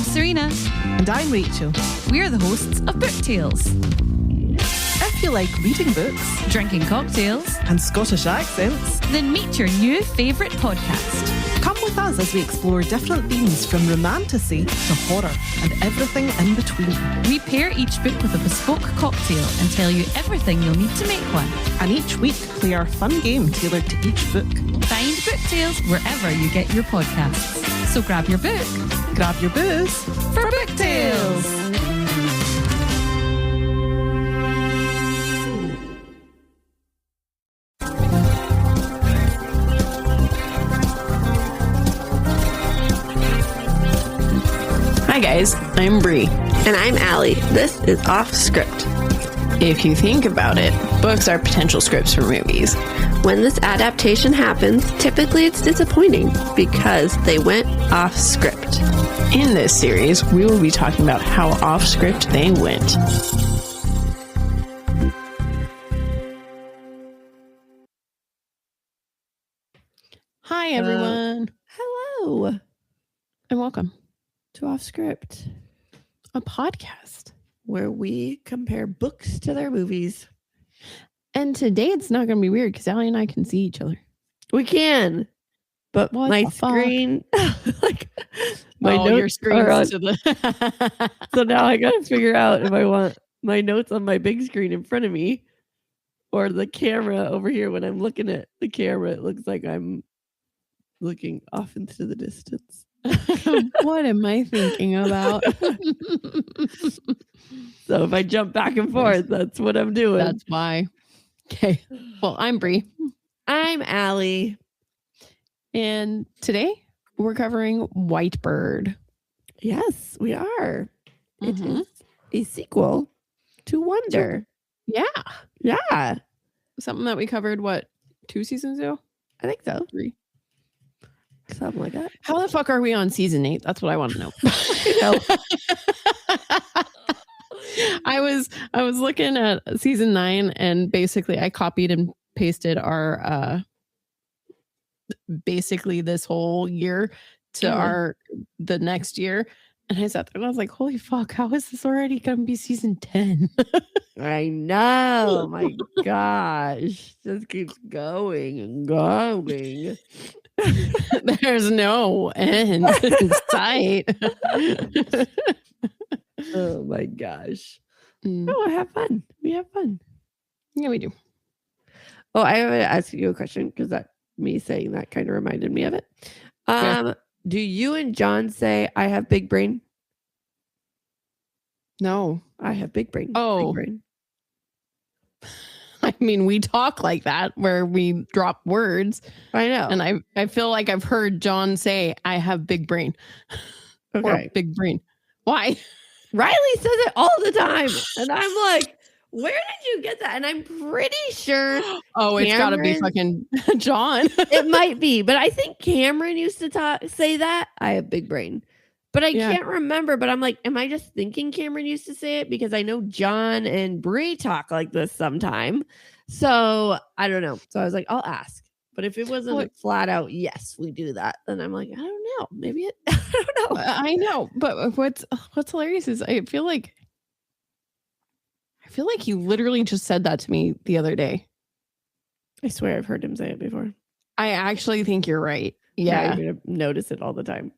Serena. And I'm Rachel. We're the hosts of Book Tales. If you like reading books, Drinking cocktails, and Scottish accents, then meet your new favourite podcast. come with us as we explore different themes from romantasy to horror and everything in between. We pair each book with a bespoke cocktail and tell you everything you'll need to make one. And each week play our fun game tailored to each book. Find Book Tales wherever you get your podcasts. So grab your book, Grab your booze for Book Tales. Hi guys, I'm Bri. And I'm Alli. This is Offscript. If you think about it, books are potential scripts for movies. When this adaptation happens, typically it's disappointing because they went off script. In this series, we will be talking about how off script they went. Hi everyone, Hello and welcome to Offscript, a podcast. where we compare books to their movies. And today it's not going to be weird because Alli and I can see each other. We can, but What my the fuck? screen, like my your notes screen are on. to the So now I gotta figure out if I want my notes on my big screen in front of me or the camera over here. When I'm looking at the camera, it looks like I'm looking off into the distance. What am I thinking about? So if I jump back and forth, that's what I'm doing. That's why. Okay. Well, I'm Bri. I'm Alli. And today we're covering White Bird. Yes, we are. It Mhm. is a sequel to Wonder. Yeah. Yeah, Something that we covered, 2 seasons ago? I think so. 3. Something like that. How the fuck are we on season 8? That's what I want to know. I was looking at season 9 and basically I copied and pasted our basically this whole year to the next year. And I sat there and I was like, holy fuck, how is this already going to be season 10? I know. My gosh. Just keeps going and going. There's no end in sight. Oh my gosh. Mm. Oh, I have fun. We have fun. Yeah, we do. Oh, I have to ask you a question because that me saying that kind of reminded me of it. Yeah. Do you and John say I have big brain? No. I have big brain. Oh. Big brain. I mean, we talk like that where we drop words. I know. And I feel like I've heard John say, I have big brain. Or Okay. big brain. Why? Riley says it all the time. And I'm like, where did you get that? And I'm pretty sure Oh, it's got to be Cameron- fucking John. it might be, but I think Cameron used to say that. I have big brain. But I Yeah. can't remember. But I'm like, am I just thinking Cameron used to say it? Because I know John and Bri talk like this sometime. So I don't know. So I was like, I'll ask. But if it wasn't Well, flat out, yes, we do that, then I'm like, I don't know. Maybe it, I don't know. I know. But what's hilarious is I feel like you literally just said that to me the other day. I swear I've heard him say it before. I actually think you're right. Yeah. You're going to notice it all the time.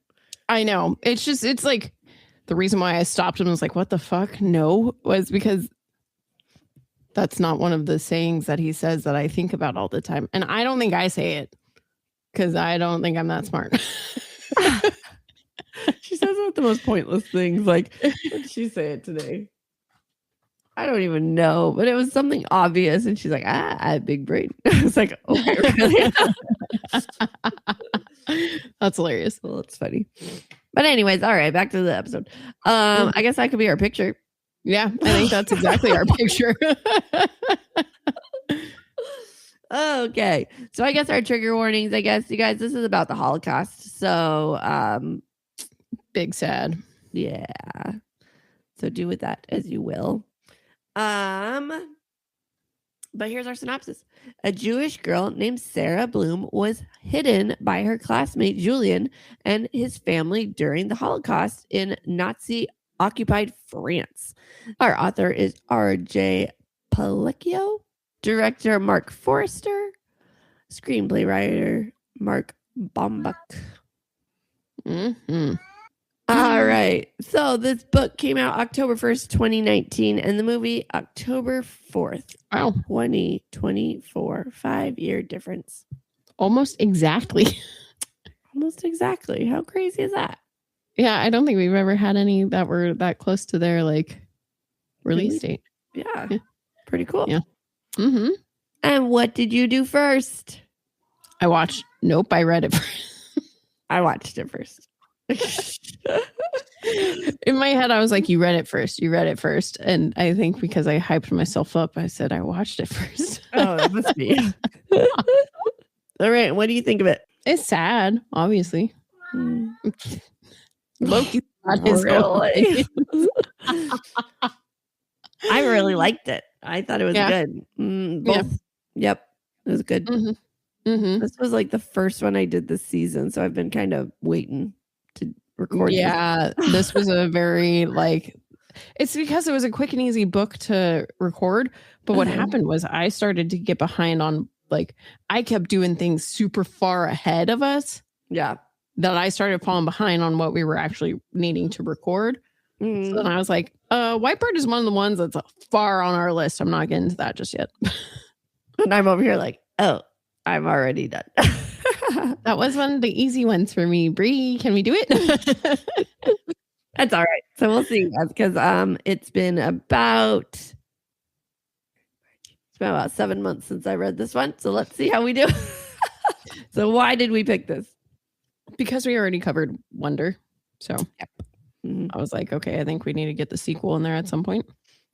I know. It's like the reason why I stopped and was like, what the fuck? No, was because that's not one of the sayings that he says that I think about all the time. And I don't think I say it because I don't think I'm that smart. She says the most pointless things. Like, what did she say it today? I don't even know, but it was something obvious. And she's like, I have big brain. I was like, okay, really? That's hilarious. Well, it's funny. But anyways, all right, back to the episode. I guess that could be our picture. Yeah, I think that's exactly our picture. Okay. So I guess our trigger warnings, I guess, you guys, this is about the Holocaust. So Big sad. yeah. So do with that as you will. But here's our synopsis. A Jewish girl named Sara Blum was hidden by her classmate Julien and his family during the Holocaust in Nazi-occupied France. Our author is R.J. Palacio, director Mark Forrester, screenplay writer Mark Bombach. Mm-hmm. All right. So this book came out October 1st, 2019, and the movie October 4th, Wow. 2024. 5-year difference. Almost exactly. Almost exactly. How crazy is that? Yeah, I don't think we've ever had any that were that close to their like release date. Yeah. Yeah. Pretty cool. Yeah. Mm-hmm. And what did you do first? I watched. Nope, I read it first. I watched it first. In my head, I was like, you read it first. You read it first. And I think because I hyped myself up, I said I watched it first. Oh, that must be. All right. What do you think of it? It's sad, obviously. Loki's sad. Really? I really liked it. I thought it was good. Both. Yep. It was good. Mm-hmm. Mm-hmm. This was like the first one I did this season. So I've been kind of waiting to record. Yeah. This was a very like, it's because it was a quick and easy book to record. But what happened was I started to get behind on like, I kept doing things super far ahead of us. Yeah. That I started falling behind on what we were actually needing to record. So then I was like, Whitebird is one of the ones that's far on our list. I'm not getting to that just yet. And I'm over here like, oh, I'm already done. That was one of the easy ones for me. Bri, can we do it? That's all right. So we'll see, because it's been about 7 months since I read this one. So let's see how we do. So why did we pick this? Because we already covered Wonder. So I was like, okay, I think we need to get the sequel in there at some point.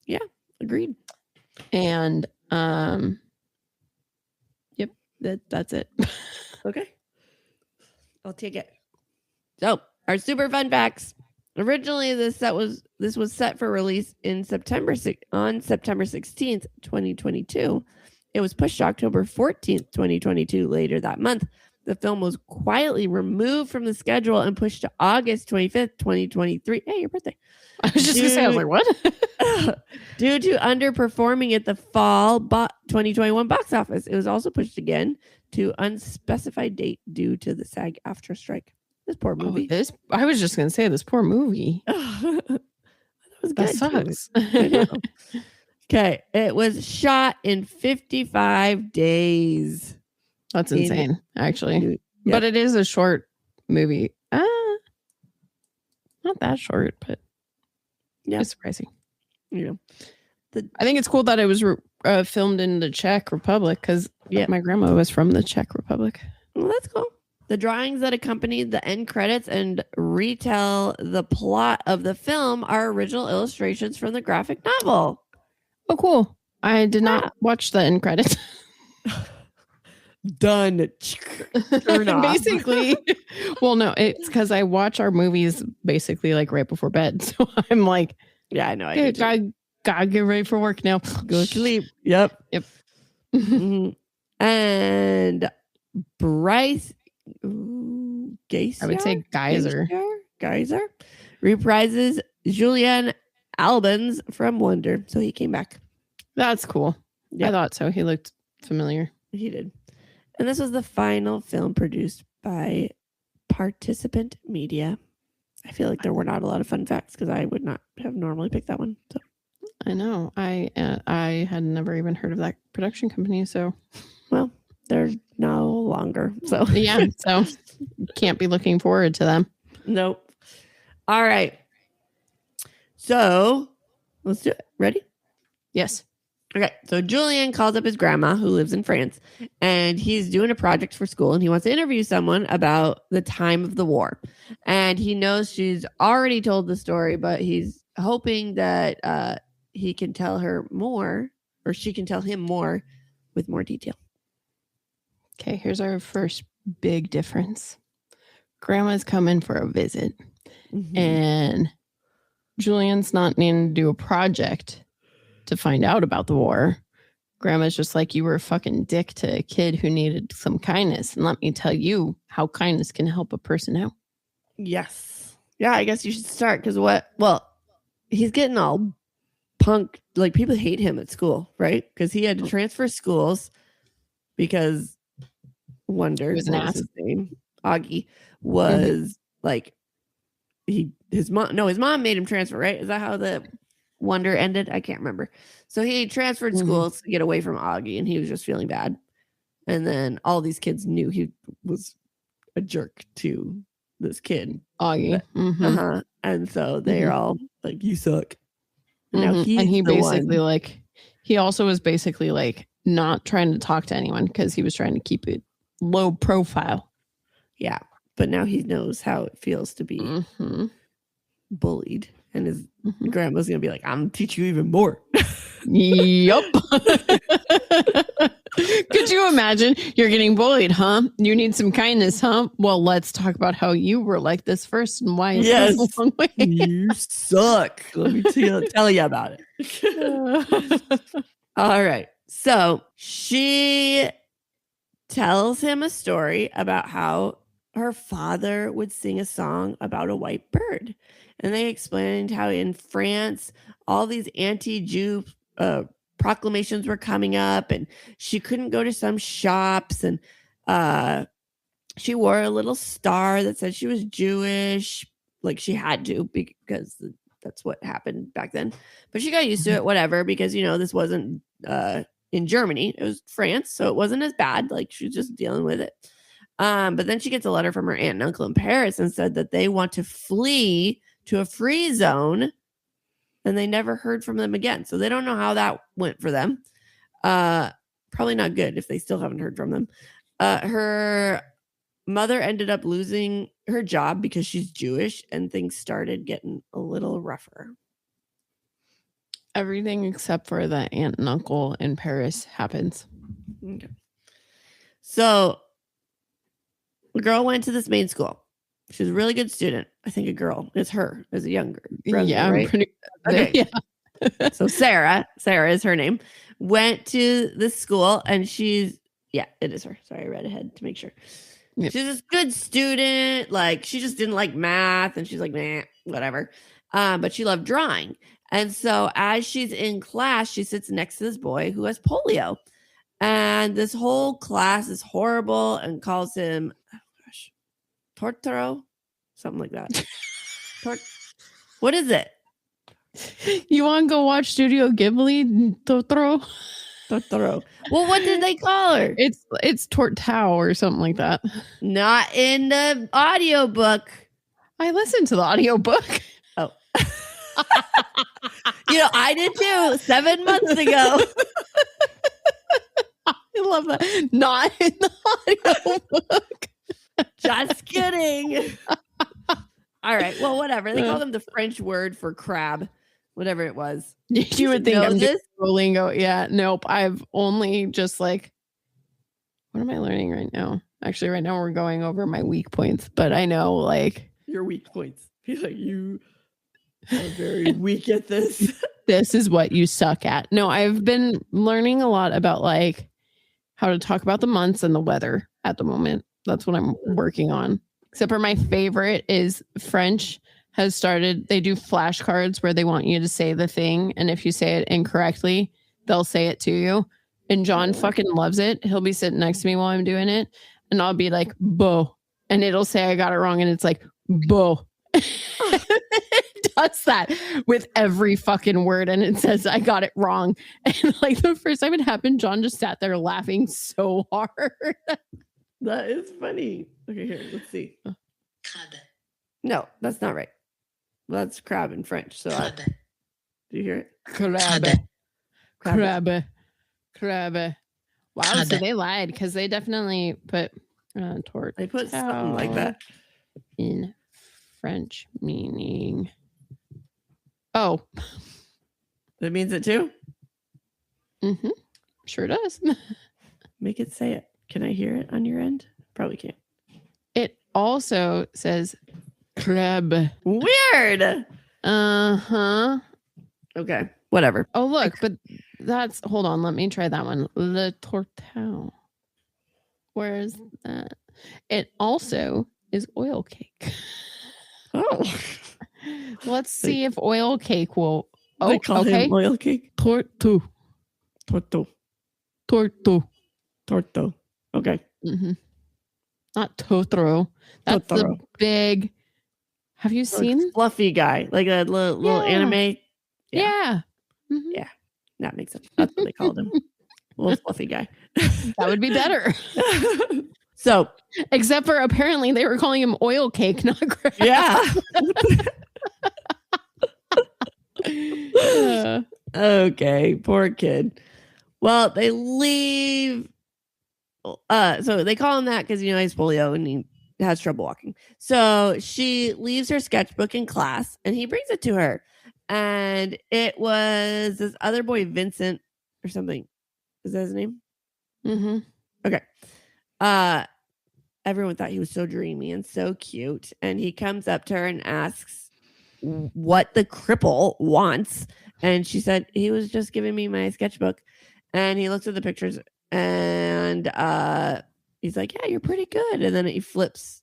Yeah, agreed. And yep, that's it. Okay. I'll take it. So our super fun facts. Originally, this was set for release in September 16th, 2022. It was pushed to October 14th, 2022 later that month. The film was quietly removed from the schedule and pushed to August 25th, 2023. Hey, your birthday. I was just going to say, I was like, what? Due to underperforming at the fall 2021 box office. It was also pushed again to unspecified date due to the SAG-AFTRA strike. This poor movie. I was just going to say, this poor movie. That was That good. sucks. Okay. It was shot in 55 days. That's insane, actually. Yep. But it is a short movie. Not that short, but it's surprising. Yeah. I think it's cool that it was filmed in the Czech Republic because my grandma was from the Czech Republic. Well, that's cool. The drawings that accompany the end credits and retell the plot of the film are original illustrations from the graphic novel. Oh, cool. I did not watch the end credits. Done. Turn off. Basically. Well, no, it's because I watch our movies basically like right before bed. So I'm like, yeah, I know. I gotta get ready for work now. Go sleep. Yep. And Bryce Geiser, I would say Geyser reprises Julien Albans from Wonder. So he came back. That's cool. Yep. I thought so. He looked familiar. He did. And this was the final film produced by Participant Media. I feel like there were not a lot of fun facts because I would not have normally picked that one. So I know. I had never even heard of that production company. So, well, they're no longer. So yeah. So can't be looking forward to them. Nope. All right. So let's do it. Ready? Yes. Okay, so Julien calls up his grandma who lives in France, and he's doing a project for school, and he wants to interview someone about the time of the war. And he knows she's already told the story, but he's hoping that he can tell her more, or she can tell him more with more detail. Okay, here's our first big difference. Grandma's coming for a visit, and Julien's not needing to do a project to find out about the war. grandma's just like, you were a fucking dick to a kid who needed some kindness. And let me tell you how kindness can help a person out. Yes. Yeah, I guess you should start because he's getting all punk. Like people hate him at school, right? Because he had to transfer schools because Wonder, He was an what was ass. his name? Augie was like his mom made him transfer, right? Is that how the Wonder ended? I can't remember. So he transferred schools to get away from Augie, and he was just feeling bad. And then all these kids knew he was a jerk to this kid, Augie. and so they're all like, "You suck." And now he basically like he also was basically like not trying to talk to anyone because he was trying to keep it low profile. Yeah, but now he knows how it feels to be bullied, and his grandma's gonna be like, "I'm gonna teach you even more." Yup. Could you imagine? You're getting bullied, huh? You need some kindness, huh? Well, let's talk about how you were like this first and why it's come a long way. You suck. Let me tell you about it. All right. So she tells him a story about how her father would sing a song about a white bird. And they explained how in France, all these anti-Jew proclamations were coming up, and she couldn't go to some shops, and she wore a little star that said she was Jewish, like she had to because that's what happened back then. But she got used to it, whatever, because this wasn't in Germany, it was France, so it wasn't as bad. Like she was just dealing with it. But then she gets a letter from her aunt and uncle in Paris and said that they want to flee to a free zone, and they never heard from them again. So they don't know how that went for them. Probably not good if they still haven't heard from them. Her mother ended up losing her job because she's Jewish, and things started getting a little rougher. Everything except for the aunt and uncle in Paris happens. Okay. So the girl went to this main school. She's a really good student. I think a girl. It's her as a younger brother, Yeah, right? Okay. Yeah. So Sarah is her name, went to this school, and it is her. Sorry, I read ahead to make sure. Yep. She's this good student. Like she just didn't like math, and she's like, nah, whatever. But she loved drawing. And so as she's in class, she sits next to this boy who has polio. And this whole class is horrible and calls him, Tortoro, something like that. What is it? You want to go watch Studio Ghibli, Totoro? Totoro. Well, what did they call her? It's Tortao or something like that. Not in the audiobook. I listened to the audiobook. Oh. I did too 7 months ago. I love that. Not in the audiobook. Just kidding. All right. Well, whatever. They called him the French word for crab, whatever it was. You would think I'm just Duolingo. Yeah. Nope. I've only just like, what am I learning right now? Actually, right now we're going over my weak points, but I know like your weak points. Feel like you are very weak at this. This is what you suck at. No, I've been learning a lot about like how to talk about the months and the weather at the moment. That's what I'm working on. Except for my favorite is French has started. They do flashcards where they want you to say the thing. And if you say it incorrectly, they'll say it to you. And John fucking loves it. He'll be sitting next to me while I'm doing it. And I'll be like, bo. And it'll say I got it wrong. And it's like, bo. It does that with every fucking word. And it says I got it wrong. And like the first time it happened, John just sat there laughing so hard. That is funny. Okay, here, let's see. Crab. No, that's not right. Well, that's crab in French. So do you hear it? Crab. Crab. Crab. Wow, crab. So they lied because they definitely put tort. They put something like that in French meaning. Oh. That means it too? Mm-hmm. Sure does. Make it say it. Can I hear it on your end? Probably can't. It also says crab. Weird. Uh-huh. Okay. Whatever. Oh, look, but hold on, let me try that one. Le Tortau. Where is that? It also is oil cake. Oh. Let's see if oil cake will. They call him oil cake. Torto. Torto. Okay. Mm-hmm. Not Totoro. That's Totoro. the big. Have you seen fluffy guy, like a little anime? Yeah. Mm-hmm. Yeah, that makes sense. That's what they called him. Little fluffy guy. That would be better. So, except for apparently they were calling him oil cake, not crab. Yeah. Okay, poor kid. Well, they leave. So they call him that because, you know, he's polio and he has trouble walking. So she leaves her sketchbook in class and he brings it to her. And it was this other boy, Vincent or something. Is that his name? Mm-hmm. Okay. Everyone thought he was so dreamy and so cute. And he comes up to her and asks what the cripple wants. And she said, he was just giving me my sketchbook. And he looks at the pictures and he's like, yeah, you're pretty good. And then he flips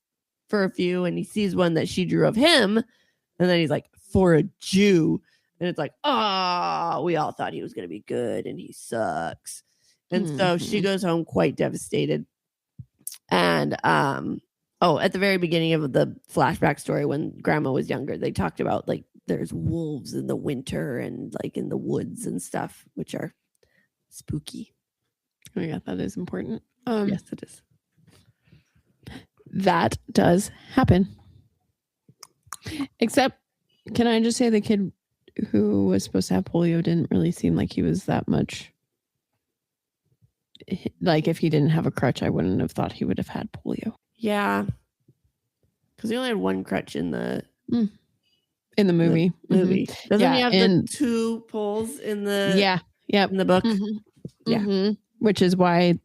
for a few and he sees one that she drew of him. And then he's like, for a Jew. And it's like, oh, we all thought he was going to be good and he sucks. And so she goes home quite devastated. And at the very beginning of the flashback story, when grandma was younger, they talked about like there's wolves in the winter and like in the woods and stuff, which are spooky. Oh yeah, that is important. Yes, it is. That does happen. Except, can I just say the kid who was supposed to have polio didn't really seem like he was that much. Like if he didn't have a crutch, I wouldn't have thought he would have had polio. Yeah, because he only had one crutch in the movie. Mm-hmm. Doesn't he have the two poles in the in the book? Mm-hmm. Yeah, mm-hmm. Which is why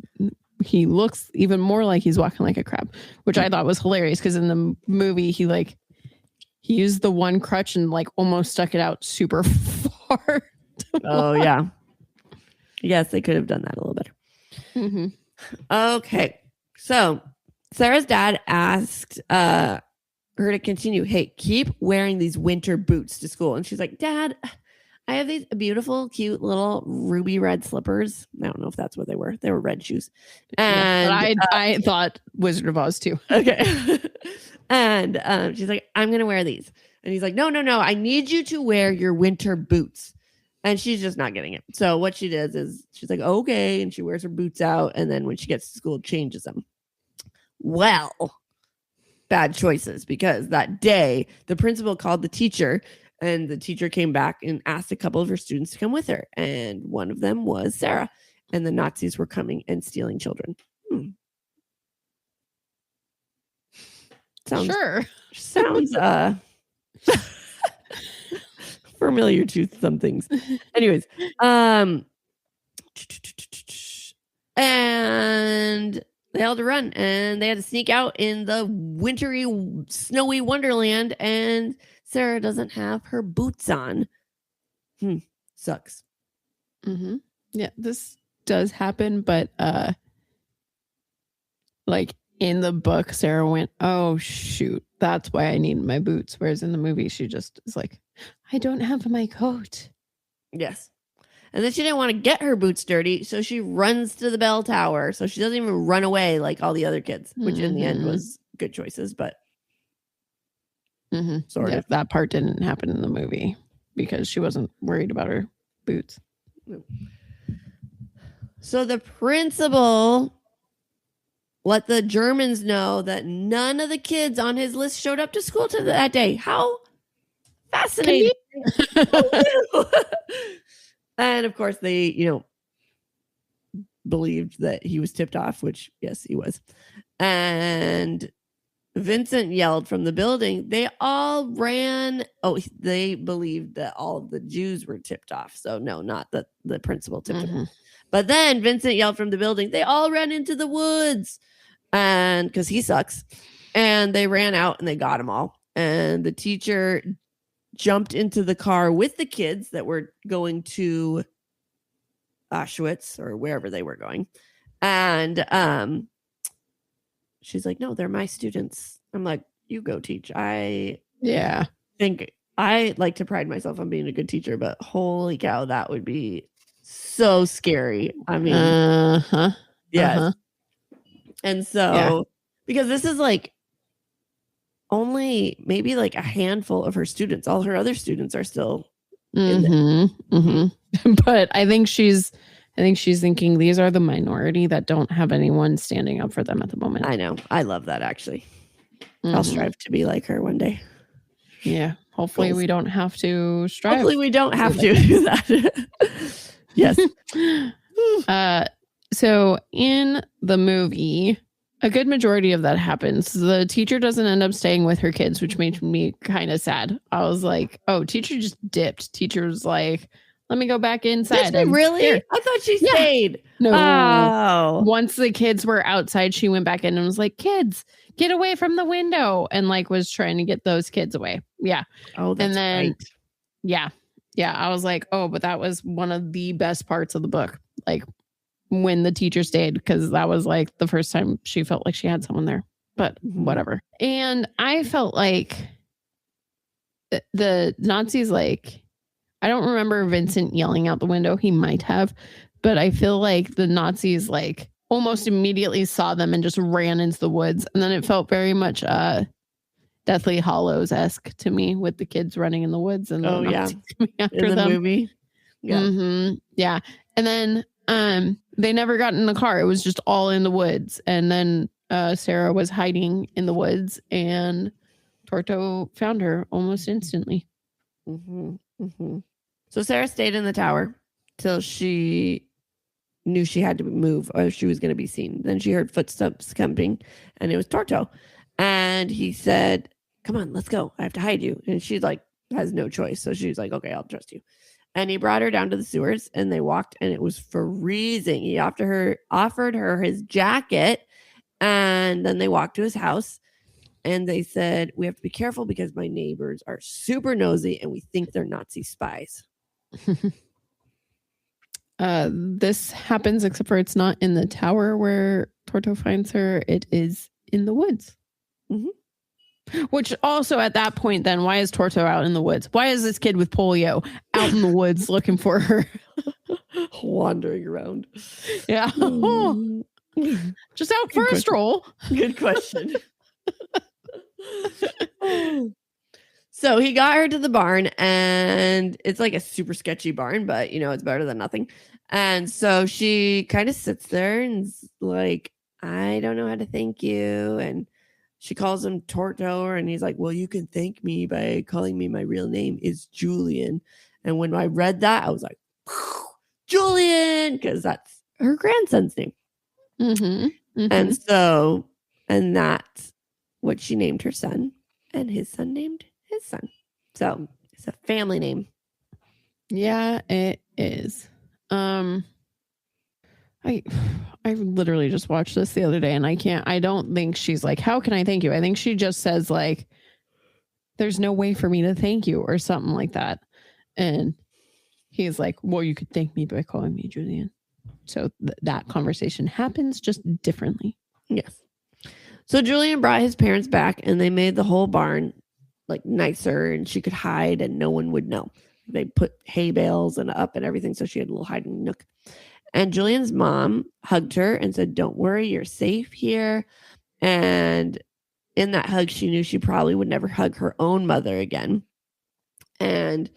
he looks even more like he's walking like a crab, which I thought was hilarious because in the movie he used the one crutch and like almost stuck it out super far. Oh yeah. Yes, they could have done that a little better. Mm-hmm. Okay, so Sarah's dad asked her to continue. Hey, keep wearing these winter boots to school. And she's like, Dad, I have these beautiful, cute little ruby red slippers. I don't know if that's what they were. They were red shoes. And but I thought Wizard of Oz too. Okay. And she's like, I'm going to wear these. And he's like, no. I need you to wear your winter boots. And she's just not getting it. So what she does is she's like, okay. And she wears her boots out. And then when she gets to school, changes them. Well, bad choices, because that day the principal called the teacher and the teacher came back and asked a couple of her students to come with her. And one of them was Sarah. And the Nazis were coming and stealing children. Sounds familiar to some things. Anyways, and they had to run and they had to sneak out in the wintry, snowy wonderland. And Sarah doesn't have her boots on. Sucks. Mm-hmm. Yeah, this does happen, but like in the book, Sarah went, "Oh shoot, that's why I need my boots." Whereas in the movie, she just is like, "I don't have my coat." Yes. And then she didn't want to get her boots dirty, so she runs to the bell tower. So she doesn't even run away like all the other kids, which in the end was good choices, but sort of. That part didn't happen in the movie because she wasn't worried about her boots. So the principal let the Germans know that none of the kids on his list showed up to school that day. How fascinating. And of course they, believed that he was tipped off, which yes, he was. And Vincent yelled from the building. They all ran. Oh, they believed that all of the Jews were tipped off. So no, not that the principal tipped him off. But then Vincent yelled from the building. They all ran into the woods. And because he sucks. And they ran out and they got them all. And the teacher jumped into the car with the kids that were going to Auschwitz or wherever they were going. And she's like, no, they're my students. I'm like, you go teach. I think I like to pride myself on being a good teacher, but holy cow, that would be so scary. I mean, yes. And so, because this is like only maybe like a handful of her students, all her other students are still in But I think she's thinking these are the minority that don't have anyone standing up for them at the moment. I know. I love that actually. I'll strive to be like her one day. Yeah. Hopefully we don't have to strive. Hopefully we don't have to do that. Yes. So in the movie, a good majority of that happens. The teacher doesn't end up staying with her kids, which made me kind of sad. I was like, oh, teacher just dipped. Teacher was like, let me go back inside. Did she really? Here. I thought she stayed. No. Oh. Once the kids were outside, she went back in and was like, kids, get away from the window. And like was trying to get those kids away. Yeah. Oh, that's and then, right. Yeah. Yeah. I was like, oh, but that was one of the best parts of the book. Like when the teacher stayed, because that was like the first time she felt like she had someone there. But whatever. And I felt like the Nazis, like, I don't remember Vincent yelling out the window. He might have, but I feel like the Nazis like almost immediately saw them and just ran into the woods. And then it felt very much Deathly Hallows-esque to me with the kids running in the woods and the Nazis coming after in the them. movie. Yeah. Yeah. And then they never got in the car. It was just all in the woods. And then Sarah was hiding in the woods and Torto found her almost instantly. So Sarah stayed in the tower till she knew she had to move or she was going to be seen. Then she heard footsteps coming and it was Torto. And he said, come on, let's go. I have to hide you. And she like has no choice. So she's like, okay, I'll trust you. And he brought her down to the sewers and they walked and it was freezing. He offered her his jacket and then they walked to his house. And they said, we have to be careful because my neighbors are super nosy and we think they're Nazi spies. This happens, except for it's not in the tower where Torto finds her. It is in the woods. Which also at that point, then, why is Torto out in the woods? Why is this kid with polio out in the woods looking for her? Wandering around. Yeah. Just out for a stroll. Good question. So he got her to the barn and it's like a super sketchy barn, but you know, it's better than nothing. And so she kind of sits there and is like, I don't know how to thank you. And she calls him Torto and he's like, well, you can thank me by calling me my real name is Julien. And when I read that, I was like, Julien, because that's her grandson's name. And so, and that's what she named her son, and his son named his son. So it's a family name. Yeah, it is. I literally just watched this the other day and I don't think she's like, how can I thank you? I think she just says like, there's no way for me to thank you or something like that. And he's like, well, you could thank me by calling me Julien. So that conversation happens just differently. Yes. So Julien brought his parents back and they made the whole barn like nicer and she could hide and no one would know. They put hay bales and up and everything. So she had a little hiding nook. And Julien's mom hugged her and said, don't worry, you're safe here. And in that hug, she knew she probably would never hug her own mother again. And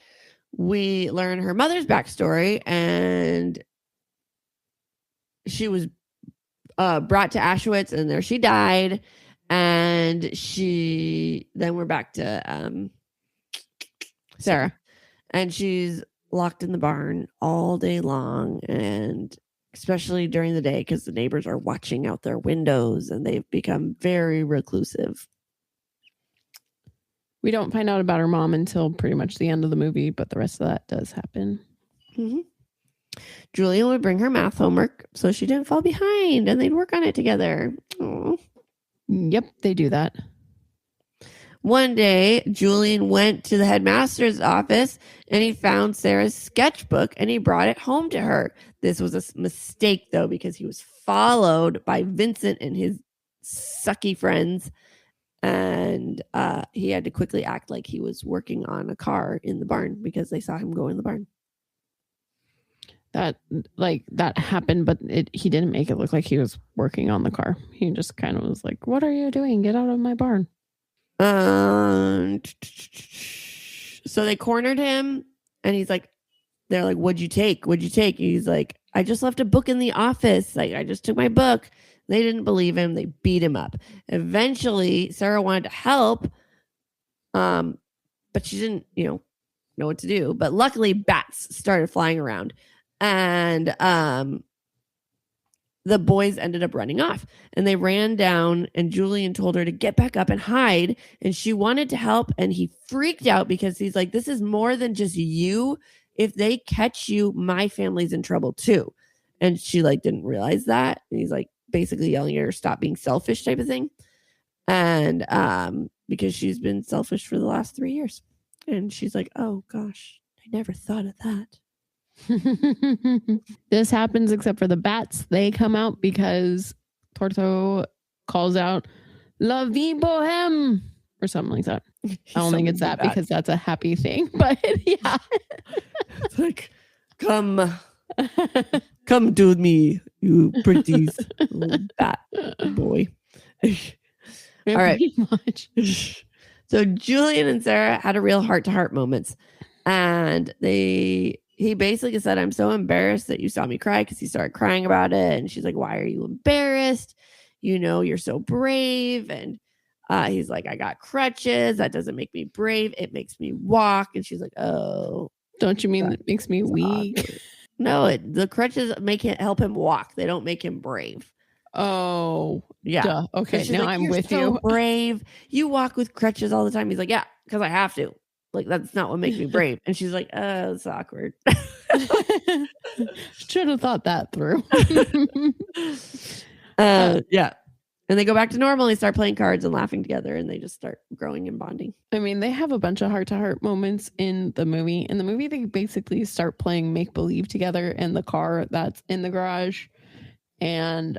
we learn her mother's backstory. And she was brought to Auschwitz and there she died. And then we're back to Sarah. And she's locked in the barn all day long, and especially during the day because the neighbors are watching out their windows and they've become very reclusive. We don't find out about her mom until pretty much the end of the movie, but the rest of that does happen. Julien would bring her math homework so she didn't fall behind and they'd work on it together. Aww. Yep, they do that. One day, Julien went to the headmaster's office and he found Sarah's sketchbook and he brought it home to her. This was a mistake, though, because he was followed by Vincent and his sucky friends. And he had to quickly act like he was working on a car in the barn because they saw him go in the barn. That happened, but he didn't make it look like he was working on the car. He just kind of was like, "What are you doing? Get out of my barn." So they cornered him and he's like, they're like, "What'd you take? What'd you take?" He's like, "I just left a book in the office. Like, I just took my book." They didn't believe him. They beat him up. Eventually, Sarah wanted to help, but she didn't, know what to do. But luckily, bats started flying around. And the boys ended up running off and they ran down and Julien told her to get back up and hide. And she wanted to help. And he freaked out because he's like, "This is more than just you. If they catch you, my family's in trouble too." And she didn't realize that. And he's basically yelling at her, "Stop being selfish," type of thing. And because she's been selfish for the last 3 years. And she's like, "Oh gosh, I never thought of that." This happens except for the bats. They come out because Torto calls out "La vie bohème" or something like that. I don't think it's that because that's a happy thing, but yeah. It's like, come to me, you pretty bat boy. All right. Much. So Julien and Sarah had a real heart-to-heart moments. And he basically said, "I'm so embarrassed that you saw me cry," because he started crying about it. And she's like, "Why are you embarrassed? You're so brave." And he's like, "I got crutches. That doesn't make me brave. It makes me walk." And she's like, "Oh, don't you mean that makes me weak?" Awkward. No, the crutches help him walk. They don't make him brave. Oh, yeah. Duh. Okay, now like, I'm with so you. Brave. You walk with crutches all the time. He's like, "Yeah, because I have to. That's not what makes me brave." And she's like, "Oh, it's awkward." Should have thought that through. Yeah. And they go back to normal. They start playing cards and laughing together, and they just start growing and bonding. I mean, they have a bunch of heart-to-heart moments in the movie. In the movie, they basically start playing make-believe together in the car that's in the garage. And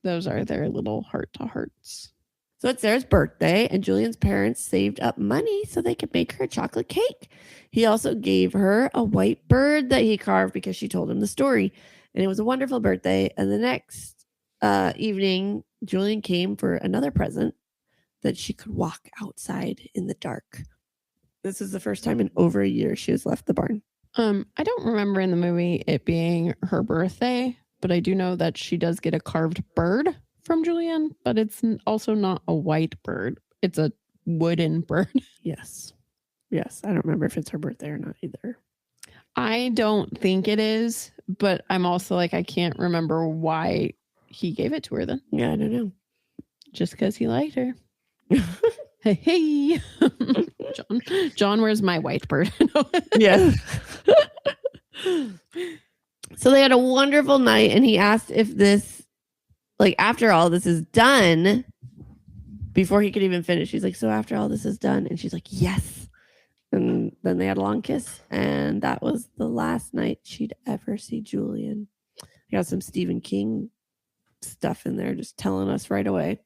those are their little heart-to-hearts. So it's Sarah's birthday, and Julien's parents saved up money so they could make her a chocolate cake. He also gave her a white bird that he carved because she told him the story. And it was a wonderful birthday. And the next evening, Julien came for another present, that she could walk outside in the dark. This is the first time in over a year she has left the barn. I don't remember in the movie it being her birthday, but I do know that she does get a carved bird from Julien, but it's also not a white bird. It's a wooden bird. Yes. I don't remember if it's her birthday or not either. I don't think it is, but I'm also like, I can't remember why he gave it to her then. Yeah, I don't know. Just because he liked her. Hey. John, where's my white bird? Yeah. So they had a wonderful night, and he asked if this, after all this is done, before he could even finish, he's like, "So after all this is done?" And she's like, "Yes." And then they had a long kiss, and that was the last night she'd ever see Julien. I got some Stephen King stuff in there, just telling us right away.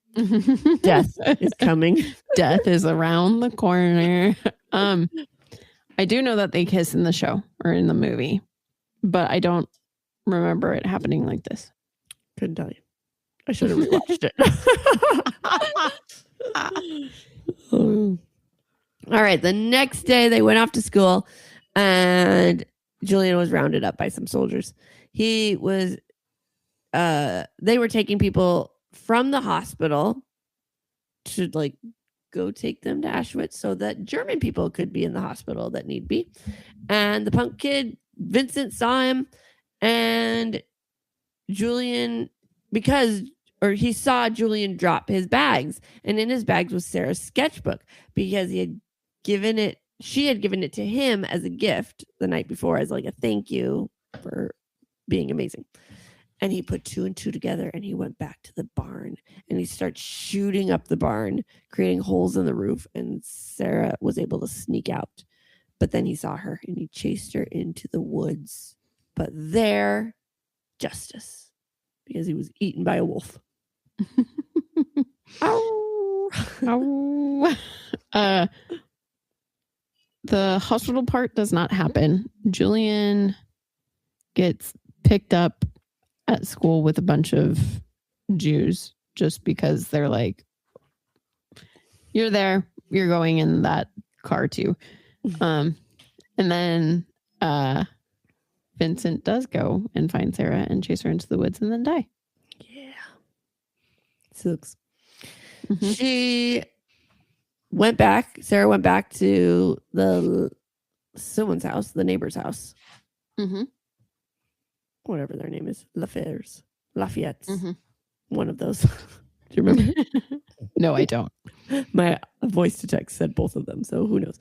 Death is coming. Death is around the corner. I do know that they kiss in the show or in the movie, but I don't remember it happening like this. Couldn't tell you. I should have rewatched it. All right. The next day they went off to school, and Julien was rounded up by some soldiers. They were taking people from the hospital to go take them to Auschwitz so that German people could be in the hospital that need be. And the punk kid, Vincent, saw him, and Julien, he saw Julien drop his bags, and in his bags was Sarah's sketchbook because she had given it to him as a gift the night before as a thank you for being amazing. And he put 2 and 2 together and he went back to the barn and he started shooting up the barn, creating holes in the roof. And Sara was able to sneak out. But then he saw her and he chased her into the woods. But there, justice, because he was eaten by a wolf. Ow. Ow. The hospital part does not happen. Julien gets picked up at school with a bunch of Jews just because they're like, you're there, you're going in that car too. And then Vincent does go and find Sara and chase her into the woods and then die. Yeah. Sucks. Mm-hmm. Sara went back to someone's house, the neighbor's house. Mm-hmm. Whatever their name is. Lafayette's. Mm-hmm. One of those. Do you remember? No, I don't. My voice to text said both of them, so who knows?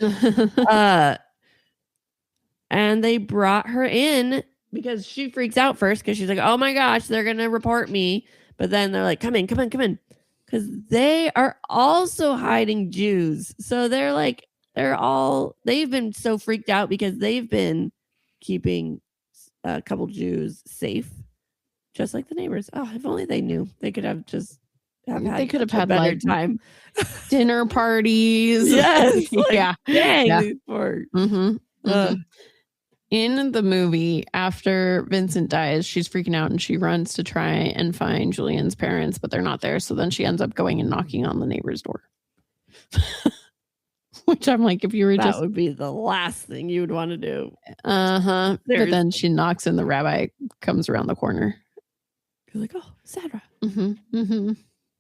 And they brought her in because she freaks out first because she's like, oh my gosh, they're going to report me. But then they're like, come in. Because they are also hiding Jews. So they've been so freaked out because they've been keeping a couple Jews safe, just like the neighbors. Oh, if only they knew. They could have just they could have had better like time. Dinner parties. Yes. Like, yeah. Dang. Yeah. In the movie, after Vincent dies, she's freaking out and she runs to try and find Julien's parents, but they're not there. So then she ends up going and knocking on the neighbor's door. Which I'm like, if you were that would be the last thing you would want to do. But then she knocks and the rabbi comes around the corner. You're like, oh, Sara. Mm-hmm.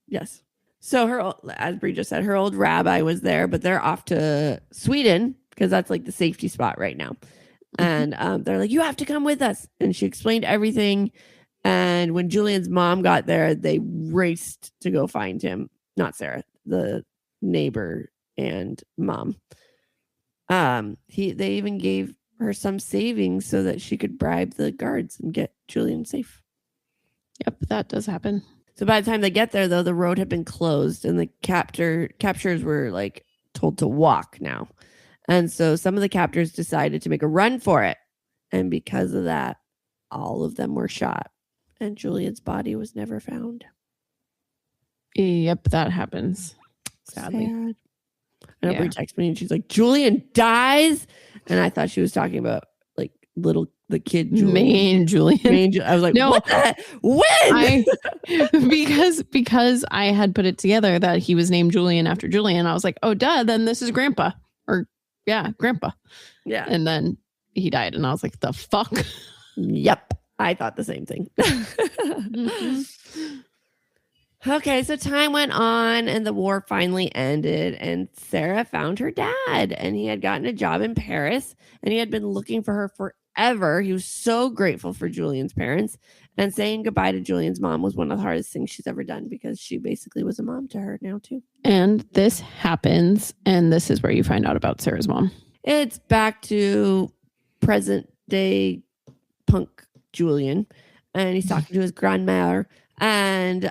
Yes. So as Bri just said, her old rabbi was there, but they're off to Sweden because that's like the safety spot right now. And they're like, you have to come with us. And she explained everything. And when Julien's mom got there, they raced to go find him. Not Sara, the neighbor and mom. They even gave her some savings so that she could bribe the guards and get Julien safe. Yep, that does happen. So by the time they get there, though, the road had been closed and the captors were like told to walk now. And so some of the captors decided to make a run for it. And because of that, all of them were shot. And Julien's body was never found. Yep, that happens. Sadly. Sad. I know Bri texted me and she's like, Julien dies? And I thought she was talking about like the kid Julien. I was like, no, what the? When? Because I had put it together that he was named Julien after Julien. I was like, oh, duh, then this is Grandpa. Grandpa. Yeah. And then he died. And I was like, the fuck? Yep. I thought the same thing. Okay, so time went on and the war finally ended and Sara found her dad and he had gotten a job in Paris and he had been looking for her forever. He was so grateful for Julien's parents and saying goodbye to Julien's mom was one of the hardest things she's ever done because she basically was a mom to her now too. And this happens and this is where you find out about Sara's mom. It's back to present day punk Julien and he's talking to his grandmother and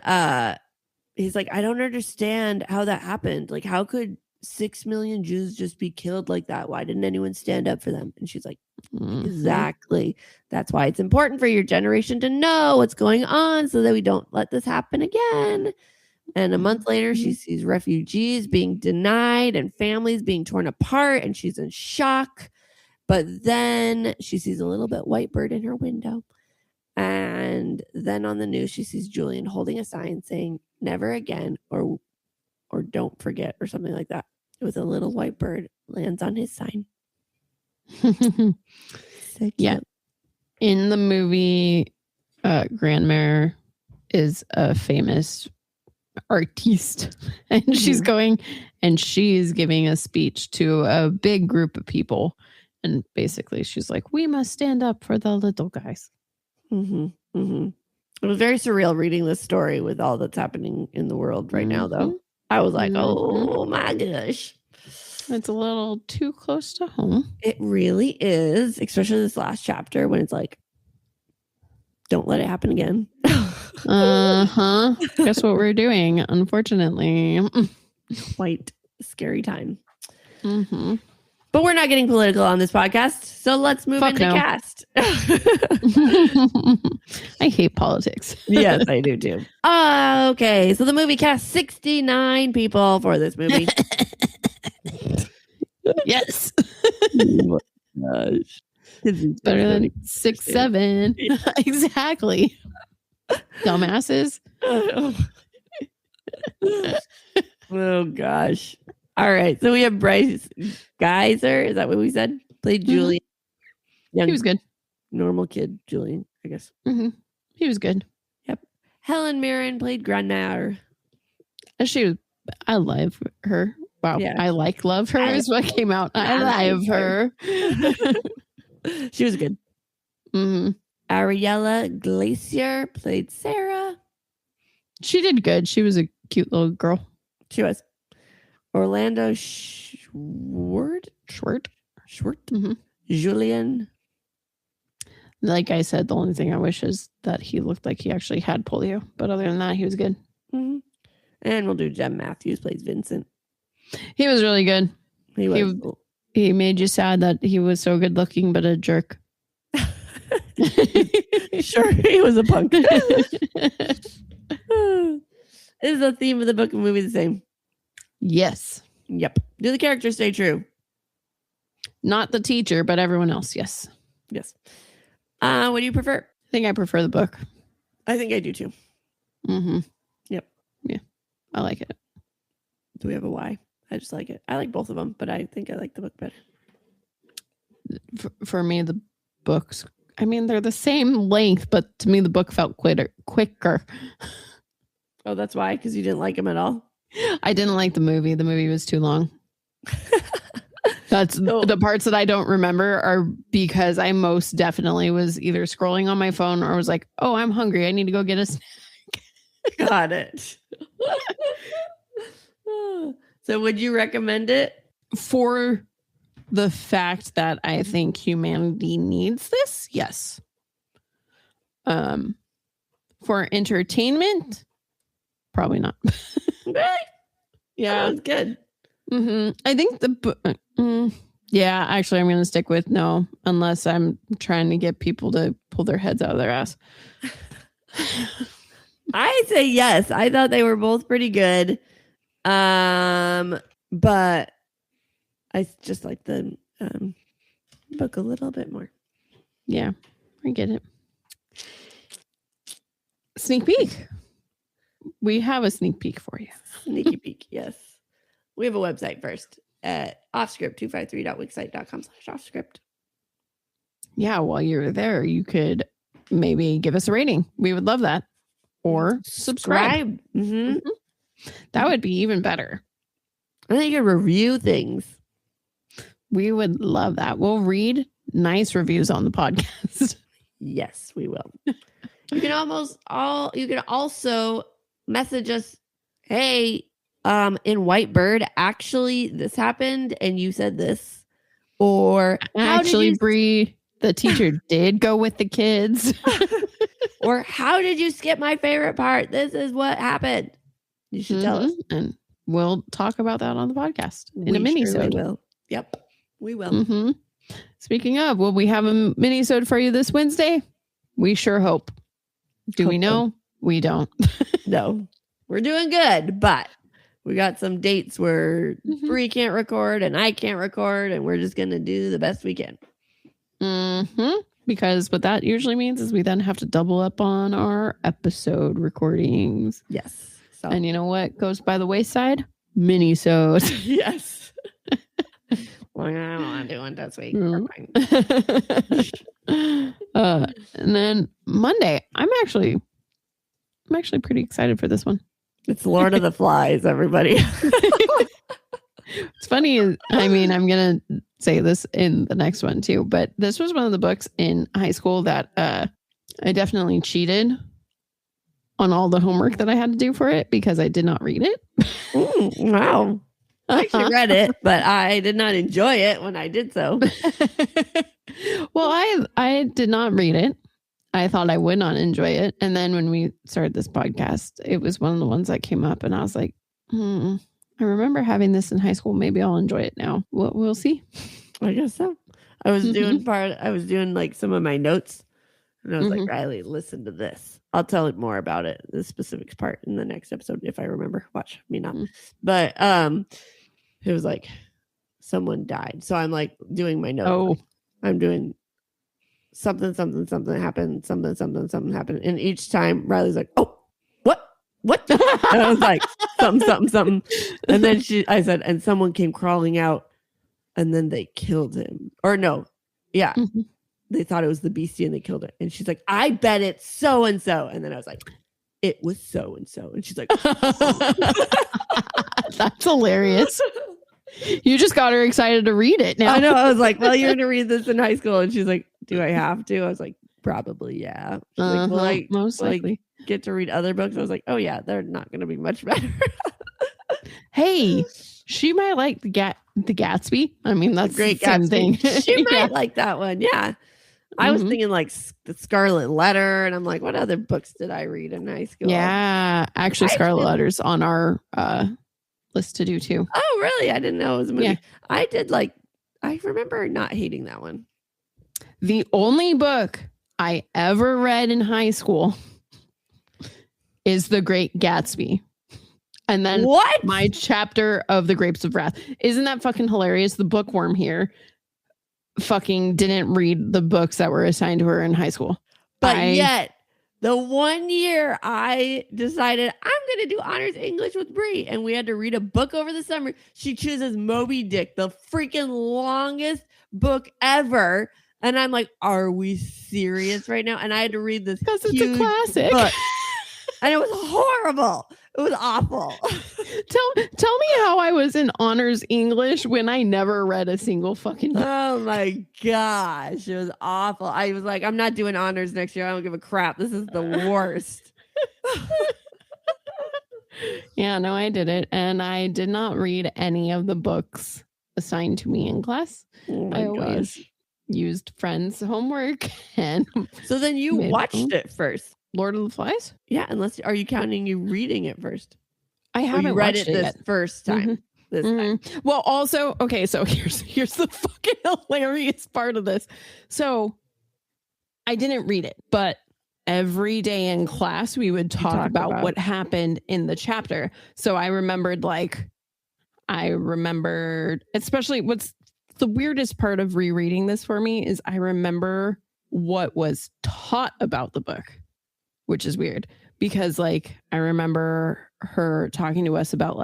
he's like, I don't understand how that happened. Like, how could 6 million Jews just be killed like that? Why didn't anyone stand up for them? And she's like, exactly. That's why it's important for your generation to know what's going on so that we don't let this happen again. And a month later, she sees refugees being denied and families being torn apart, and she's in shock. But then she sees a little bit white bird in her window. And then on the news, she sees Julien holding a sign saying, never again, or don't forget, or something like that. With a little white bird lands on his sign. So yeah. In the movie, Grandmère is a famous artiste. And she's going and she's giving a speech to a big group of people. And basically she's like, we must stand up for the little guys. It was very surreal reading this story with all that's happening in the world right now, though. I was like, oh my gosh. It's a little too close to home. It really is, especially this last chapter when it's like, Don't let it happen again. Guess what we're doing, unfortunately. Quite a scary time. Mm-hmm. But we're not getting political on this podcast, so let's move into cast. I hate politics. Yes, I do too. Okay, so the movie cast 69 people for this movie. Yes. Oh my gosh. It's better than 6, 7. Exactly. Dumbasses. Oh gosh. All right. So we have Bryce Geyser. Is that what we said? Played Julien. He was good. Normal kid, Julien, I guess. Mm-hmm. He was good. Yep. Helen Mirren played Granmar. I love her. Wow. Yeah. I love her is what came out. I love her. She was good. Mm-hmm. Ariella Glacier played Sarah. She did good. She was a cute little girl. She was. Orlando Schwart. Mm-hmm. Julien. Like I said, the only thing I wish is that he looked like he actually had polio. But other than that, he was good. Mm-hmm. And we'll do Jem Matthews plays Vincent. He was really good. He was. He made you sad that he was so good looking, but a jerk. Sure, he was a punk. Is the theme of the book and movie the same? Yes. Yep. Do the characters stay true? Not the teacher, but everyone else. Yes. Yes. What do you prefer? I think I prefer the book. I think I do too. Mm-hmm. Yep. Yeah. I like it. Do we have a why? I just like it. I like both of them, but I think I like the book better. For me, the books, I mean, they're the same length, but to me, the book felt quicker. Oh, that's why? Because you didn't like them at all? I didn't like the movie. The movie was too long. That's the parts that I don't remember are because I most definitely was either scrolling on my phone or was like, oh, I'm hungry. I need to go get a snack. Got it. So would you recommend it? For the fact that I think humanity needs this, yes. For entertainment, probably not. Really? Yeah, it's good. Mm-hmm. I think yeah, actually, I'm going to stick with no, unless I'm trying to get people to pull their heads out of their ass. I say yes. I thought they were both pretty good. But I just like the book a little bit more. Yeah, I get it. Sneak peek. We have a sneak peek for you. Sneaky peek, yes. We have a website first at offscript253.wixsite.com/offscript. Yeah, while you're there, you could maybe give us a rating. We would love that. Or subscribe. Mm-hmm. That would be even better. I think you can review things. We would love that. We'll read nice reviews on the podcast. Yes, we will. You can also message us, hey, in Whitebird, actually this happened and you said this. Or actually, Bri, the teacher did go with the kids. Or how did you skip my favorite part? This is what happened. You should tell us. And we'll talk about that on the podcast in a mini-sode. Sure will. Yep, we will. Mm-hmm. Speaking of, will we have a mini-sode for you this Wednesday? We sure hope. Do we know? We don't. No, we're doing good, but we got some dates where Bri can't record and I can't record, and we're just going to do the best we can. Mm-hmm. Because what that usually means is we then have to double up on our episode recordings. Yes. So. And you know what goes by the wayside? Mini-sode. Yes. Well, I don't want to do one this week. And then Monday, I'm actually pretty excited for this one. It's Lord of the Flies, everybody. It's funny. I mean, I'm going to say this in the next one too, but this was one of the books in high school that I definitely cheated on all the homework that I had to do for it because I did not read it. Wow. I actually read it, but I did not enjoy it when I did so. Well, I did not read it. I thought I would not enjoy it. And then when we started this podcast, it was one of the ones that came up and I was like, I remember having this in high school. Maybe I'll enjoy it now. We'll see. I guess so. I was doing like some of my notes and I was like, Riley, listen to this. I'll tell it more about it, the specifics part in the next episode if I remember. Watch me not. But it was like someone died. So I'm like doing my notes. Oh, I'm doing something happened, something happened. And each time Riley's like, oh, what? And I was like, something. And then I said, and someone came crawling out and then they killed him. Or no. Yeah. They thought it was the beastie and they killed it. And she's like, I bet it's so-and-so. And then I was like, it was so-and-so. And she's like, that's hilarious. You just got her excited to read it now. I know. I was like, well, you're going to read this in high school. And she's like, do I have to? I was like, probably, yeah. She's like, well, I most likely get to read other books. I was like, oh, yeah, they're not going to be much better. Hey, she might like the Gatsby. I mean, that's Great the same Gatsby. thing. She might like that one. Yeah. I was thinking like the Scarlet Letter. And I'm like, what other books did I read in high school? Yeah. Actually, Scarlet Letter's on our list to do too. Oh, really? I didn't know it was a movie. Yeah. I remember not hating that one. The only book I ever read in high school is The Great Gatsby. And then my chapter of The Grapes of Wrath. Isn't that fucking hilarious? The bookworm here fucking didn't read the books that were assigned to her in high school. But yet, the one year I decided I'm going to do honors English with Bri, and we had to read a book over the summer. She chooses Moby Dick, the freaking longest book ever. And I'm like, are we serious right now? And I had to read this because it's a classic book. And it was horrible. It was awful. Tell me how I was in honors English when I never read a single fucking book. Oh my gosh. It was awful. I was like, I'm not doing honors next year. I don't give a crap. This is the worst. Yeah, no, I did it. And I did not read any of the books assigned to me in class. Oh my I always used friends' homework. And so then you watched it first. Lord of the Flies? Yeah, are you counting you reading it first? I haven't read watched it this yet. first time. This time. Well, also, okay, so here's the fucking hilarious part of this. So I didn't read it, but every day in class we would talk about what happened in the chapter. So I remembered especially what's the weirdest part of rereading this for me is I remember what was taught about the book, which is weird because I remember her talking to us about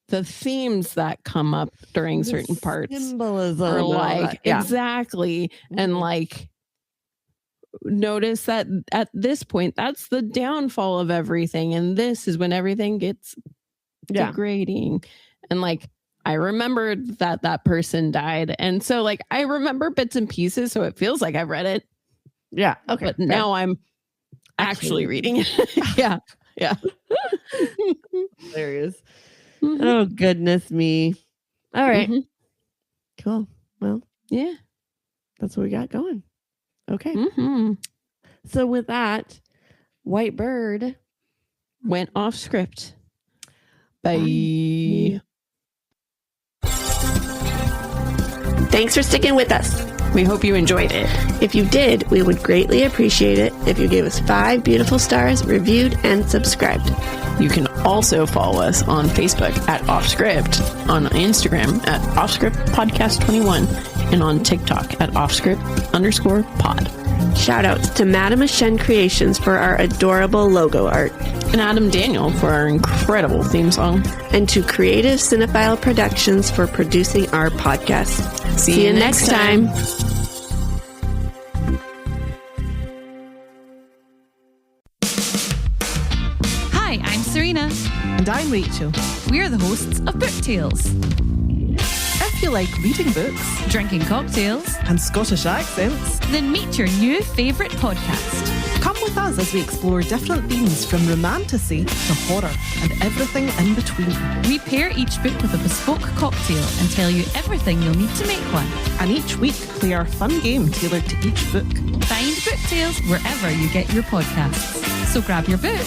the themes that come up during certain parts. Symbolism. Or exactly. And notice that at this point, that's the downfall of everything. And this is when everything gets degrading. And I remembered that person died. And so I remember bits and pieces. So it feels like I've read it. Yeah. Okay. But now I'm actually reading it. Yeah. Hilarious. Oh, goodness me. All right. Cool. Well, yeah. That's what we got going. Okay. So with that, White Bird went off script. Bye. Thanks for sticking with us. We hope you enjoyed it. If you did, we would greatly appreciate it if you gave us 5 beautiful stars, reviewed, and subscribed. You can also follow us on Facebook at Offscript, on Instagram at Offscript Podcast 21, and on TikTok at Offscript_pod. Shout outs to Madame Ashen Creations for our adorable logo art. And Adam Daniel for our incredible theme song. And to Creative Cinephile Productions for producing our podcast. See you next time. Hi, I'm Serena. And I'm Rachel. We're the hosts of Book Tales. If you like reading books, Drinking cocktails, and Scottish accents, then meet your new favourite podcast. Come with us as we explore different themes from romantasy to horror and everything in between. We pair each book with a bespoke cocktail and tell you everything you'll need to make one. And each week, play our fun game tailored to each book. Find Book Tales wherever you get your podcasts. So grab your book,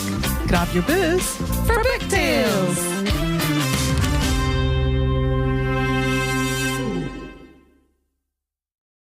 Grab your booze for Book Tales.